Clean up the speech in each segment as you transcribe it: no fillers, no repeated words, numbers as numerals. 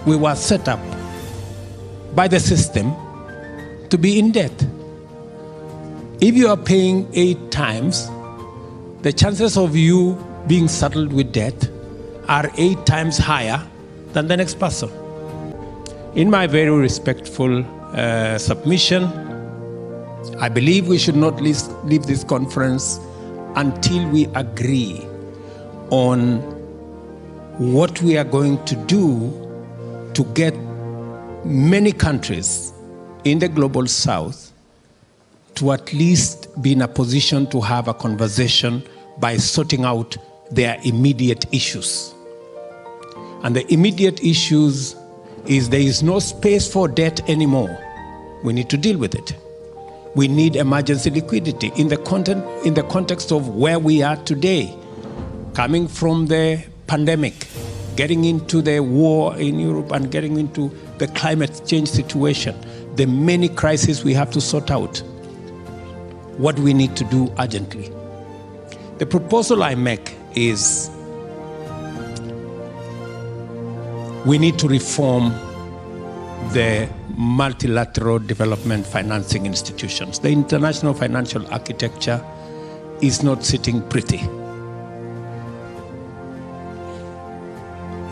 We were set up by the system to be in debt. If you are paying 8 times, the chances of you being saddled with debt are 8 times higher than the next person. In my very respectful submission, I believe we should not leave this conference until we agree on what we are going to do to get many countries in the global south to at least be in a position to have a conversation by sorting out their immediate issues. And the immediate issues is there is no space for debt anymore. We need to deal with it. We need emergency liquidity in the context of where we are today, coming from the pandemic, getting into the war in Europe and getting into the climate change situation, the many crises we have to sort out, what we need to do urgently. The proposal I make is we need to reform the multilateral development financing institutions. The international financial architecture is not sitting pretty.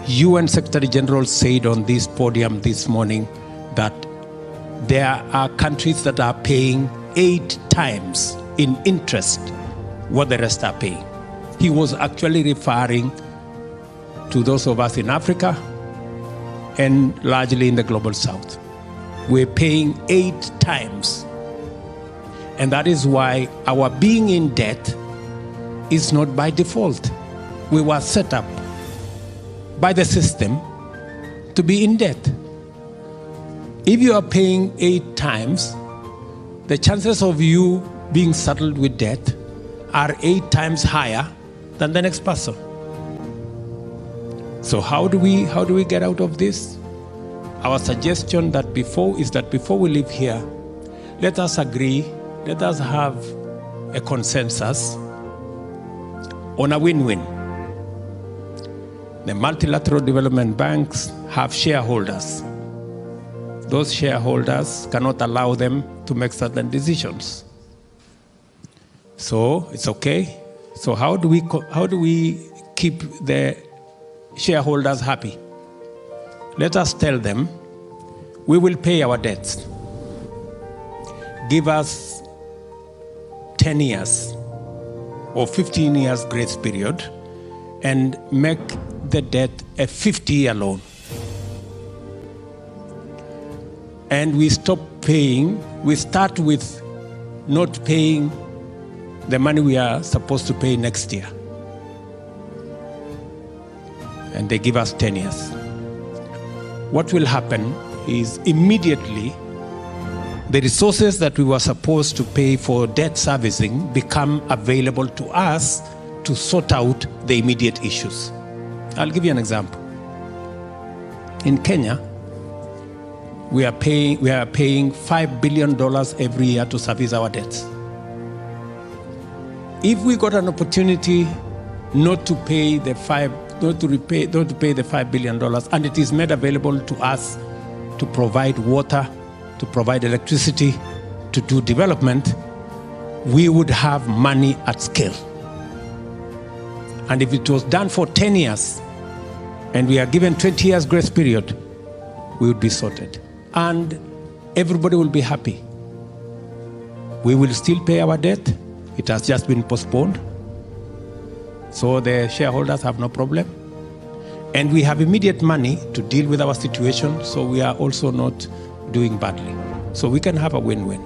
UN Secretary General said on this podium this morning that there are countries that are paying 8 times in interest what the rest are paying. He was actually referring to those of us in Africa and largely in the global south. We're paying 8 times. And that is why our being in debt is not by default. We were set up by the system to be in debt. If you are paying 8 times, the chances of you being saddled with debt are 8 times higher than the next person. So how do we get out of this? Our suggestion is that before we leave here, let us agree, let us have a consensus on a win-win. The multilateral development banks have shareholders. Those shareholders cannot allow them to make certain decisions. So it's okay. So how do we keep the shareholders happy? Let us tell them, we will pay our debts. Give us 10 years or 15 years grace period and make the debt a 50-year loan. And we stop paying, we start with not paying the money we are supposed to pay next year. And they give us 10 years. What will happen is immediately the resources that we were supposed to pay for debt servicing become available to us to sort out the immediate issues. I'll give you an example. In Kenya, we are paying $5 billion every year to service our debts. If we got an opportunity not to pay the $5 billion, and it is made available to us to provide water, to provide electricity, to do development, we would have money at scale. And if it was done for 10 years, and we are given 20 years grace period, we would be sorted. And everybody will be happy. We will still pay our debt. It has just been postponed. So the shareholders have no problem. And we have immediate money to deal with our situation, so we are also not doing badly. So we can have a win-win.